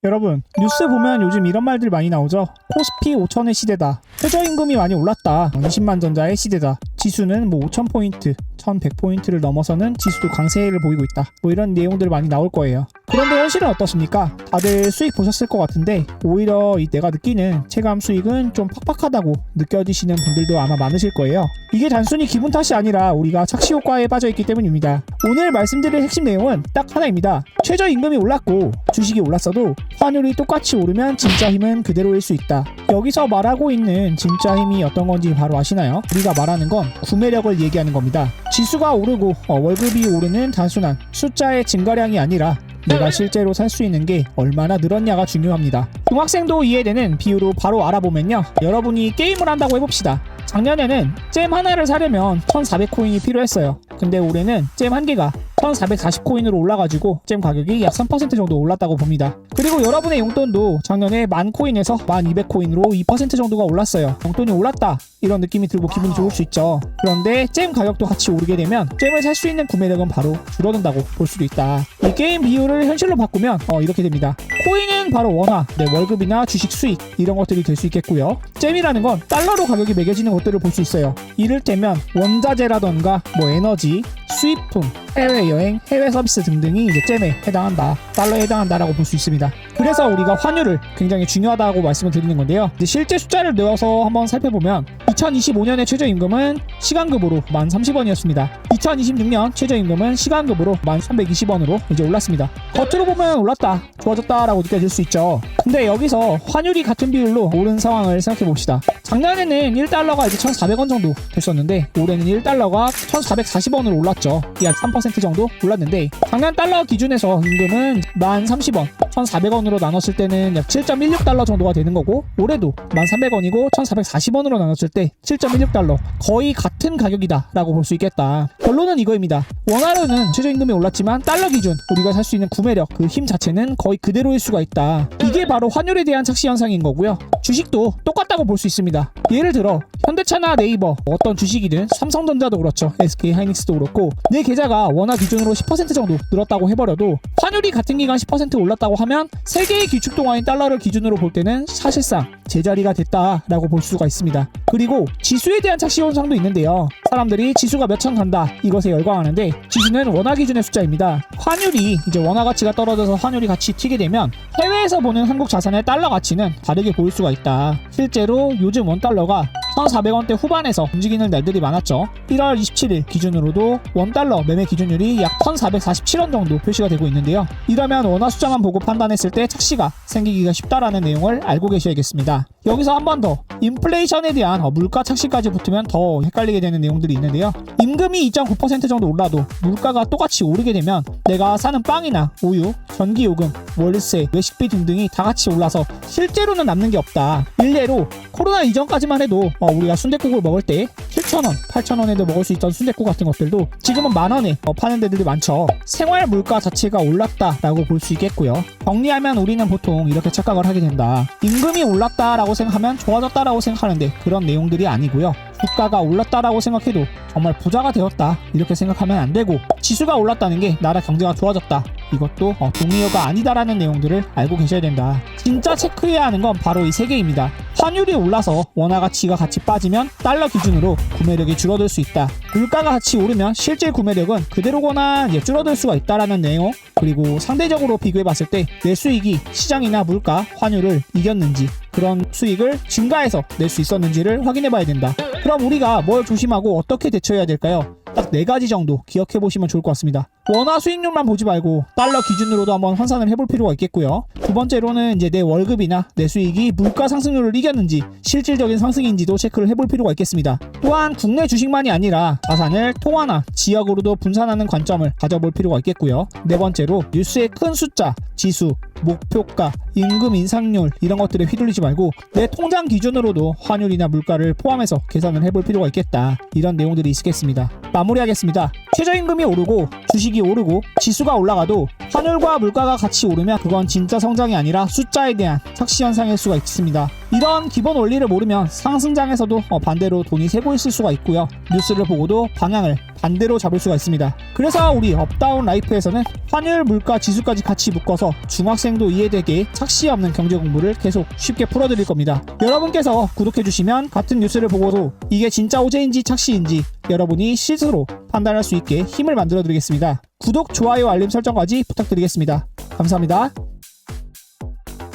여러분, 뉴스 보면 요즘 이런 말들 많이 나오죠. 코스피 5천의 시대다. 최저임금이 많이 올랐다. 20만 전자의 시대다. 지수는 5,000포인트, 1,100포인트를 넘어서는 지수도 강세를 보이고 있다. 이런 내용들 많이 나올 거예요. 그런데 현실은 어떻습니까? 다들 수익 보셨을 것 같은데 오히려 내가 느끼는 체감 수익은 좀 팍팍하다고 느껴지시는 분들도 아마 많으실 거예요. 이게 단순히 기분 탓이 아니라 우리가 착시 효과에 빠져있기 때문입니다. 오늘 말씀드릴 핵심 내용은 딱 하나입니다. 최저임금이 올랐고 주식이 올랐어도 환율이 똑같이 오르면 진짜 힘은 그대로일 수 있다. 여기서 말하고 있는 진짜 힘이 어떤 건지 바로 아시나요? 우리가 말하는 건 구매력을 얘기하는 겁니다. 지수가 오르고 월급이 오르는 단순한 숫자의 증가량이 아니라 내가 실제로 살 수 있는 게 얼마나 늘었냐가 중요합니다. 중학생도 이해되는 비유로 바로 알아보면요. 여러분이 게임을 한다고 해봅시다. 작년에는 잼 하나를 사려면 1,400코인이 필요했어요. 근데 올해는 잼 한 개가 1,440코인으로 올라가지고 잼 가격이 약 3% 정도 올랐다고 봅니다. 그리고 여러분의 용돈도 작년에 10,000코인에서 1,200코인으로 2% 정도가 올랐어요. 용돈이 올랐다 이런 느낌이 들고 기분이 좋을 수 있죠. 그런데 잼 가격도 같이 오르게 되면 잼을 살 수 있는 구매력은 바로 줄어든다고 볼 수도 있다. 이 게임 비율을 현실로 바꾸면 이렇게 됩니다. 코인은 바로 원화, 내 월급이나 주식 수익 이런 것들이 될 수 있겠고요. 잼이라는 건 달러로 가격이 매겨지는 것들을 볼 수 있어요. 이를테면 원자재라던가 에너지, 수입품, 해외여행, 해외 서비스 등등이 이제 잼에 해당한다, 달러에 해당한다라고 볼 수 있습니다. 그래서 우리가 환율을 굉장히 중요하다고 말씀을 드리는 건데요. 이제 실제 숫자를 넣어서 한번 살펴보면 2025년의 최저임금은 시간급으로 1,030원이었습니다. 2026년 최저임금은 시간급으로 1,320원으로 이제 올랐습니다. 겉으로 보면 올랐다, 좋아졌다라고 느껴질 수 있죠. 근데 여기서 환율이 같은 비율로 오른 상황을 생각해 봅시다. 작년에는 1달러가 이제 1,400원 정도 됐었는데 올해는 1달러가 1,440원으로 올랐죠. 약 3% 정도 올랐는데 작년 달러 기준에서 임금은 1,030원, 1,400원으로 나눴을 때는 약 7.16달러 정도가 되는 거고 올해도 1,300원이고 1,440원으로 나눴을 때 7.16달러, 거의 같은 가격이다 라고 볼 수 있겠다. 결론은 이거입니다. 원화로는 최저임금이 올랐지만 달러 기준 우리가 살 수 있는 구매력, 그 힘 자체는 거의 그대로일 수가 있다. 이게 바로 환율에 대한 착시 현상인 거고요. 주식도 똑같다고 볼 수 있습니다. 예를 들어 현대차나 네이버, 어떤 주식이든 삼성전자도 그렇죠, SK하이닉스도 그렇고 내 계좌가 원화 기준으로 10% 정도 늘었다고 해버려도 환율이 같은 기간 10% 올랐다고 하면 세 개의 기축통화인 달러를 기준으로 볼 때는 사실상 제자리가 됐다라고 볼 수가 있습니다. 그리고 지수에 대한 착시 현상도 있는데요. 사람들이 지수가 몇 천 간다 이것에 열광하는데 지수는 원화 기준의 숫자입니다. 환율이 이제 원화 가치가 떨어져서 환율이 같이 튀게 되면 해외에서 보는 한국 자산의 달러 가치는 다르게 보일 수가 있다. 실제로 요즘 원달러가 1,400원대 후반에서 움직이는 날들이 많았죠. 1월 27일 기준으로도 원달러 매매 기준율이 약 1,447원 정도 표시가 되고 있는데요. 이러면 원화 숫자만 보고 판단했을 때 착시가 생기기가 쉽다라는 내용을 알고 계셔야겠습니다. 여기서 한 번 더 인플레이션에 대한 물가 착시까지 붙으면 더 헷갈리게 되는 내용들이 있는데요. 임금이 2.9% 정도 올라도 물가가 똑같이 오르게 되면 내가 사는 빵이나 우유, 전기요금, 월세, 외식비 등등이 다 같이 올라서 실제로는 남는 게 없다. 일례로 코로나 이전까지만 해도 우리가 순댓국을 먹을 때 7,000원, 8,000원에도 먹을 수 있던 순댓국 같은 것들도 지금은 만원에 파는 데들이 많죠. 생활 물가 자체가 올랐다라고 볼 수 있겠고요. 정리하면 우리는 보통 이렇게 착각을 하게 된다. 임금이 올랐다라고 생각하면 좋아졌다라고 생각하는데 그런 내용들이 아니고요. 주가가 올랐다라고 생각해도 정말 부자가 되었다 이렇게 생각하면 안 되고, 지수가 올랐다는 게 나라 경제가 좋아졌다, 이것도 동의어가 아니다라는 내용들을 알고 계셔야 된다. 진짜 체크해야 하는 건 바로 이 세 개입니다. 환율이 올라서 원화 가치가 같이 빠지면 달러 기준으로 구매력이 줄어들 수 있다. 물가가 같이 오르면 실제 구매력은 그대로거나 줄어들 수가 있다라는 내용, 그리고 상대적으로 비교해 봤을 때 내 수익이 시장이나 물가, 환율을 이겼는지, 그런 수익을 증가해서 낼 수 있었는지를 확인해 봐야 된다. 그럼 우리가 뭘 조심하고 어떻게 대처해야 될까요? 딱 4가지 정도 기억해 보시면 좋을 것 같습니다. 원화 수익률만 보지 말고 달러 기준으로도 한번 환산을 해볼 필요가 있겠고요. 두 번째로는 이제 내 월급이나 내 수익이 물가 상승률을 이겼는지 실질적인 상승인지도 체크를 해볼 필요가 있겠습니다. 또한 국내 주식만이 아니라 자산을 통화나 지역으로도 분산하는 관점을 가져볼 필요가 있겠고요. 네 번째로 뉴스의 큰 숫자, 지수, 목표가, 임금 인상률 이런 것들에 휘둘리지 말고 내 통장 기준으로도 환율이나 물가를 포함해서 계산을 해볼 필요가 있겠다. 이런 내용들이 있겠습니다. 마무리하겠습니다. 최저임금이 오르고 주식이 오르고 지수가 올라가도 환율과 물가가 같이 오르면 그건 진짜 성장이 아니라 숫자에 대한 착시 현상일 수가 있습니다. 이런 기본 원리를 모르면 상승장에서도 반대로 돈이 새고 있을 수가 있고요. 뉴스를 보고도 방향을 반대로 잡을 수가 있습니다. 그래서 우리 업다운 라이프에서는 환율, 물가, 지수까지 같이 묶어서 중학생도 이해되게 착시 없는 경제 공부를 계속 쉽게 풀어드릴 겁니다. 여러분께서 구독해주시면 같은 뉴스를 보고도 이게 진짜 호재인지 착시인지 여러분이 스스로 판단할 수 있게 힘을 만들어 드리겠습니다. 구독, 좋아요, 알림 설정까지 부탁드리겠습니다. 감사합니다.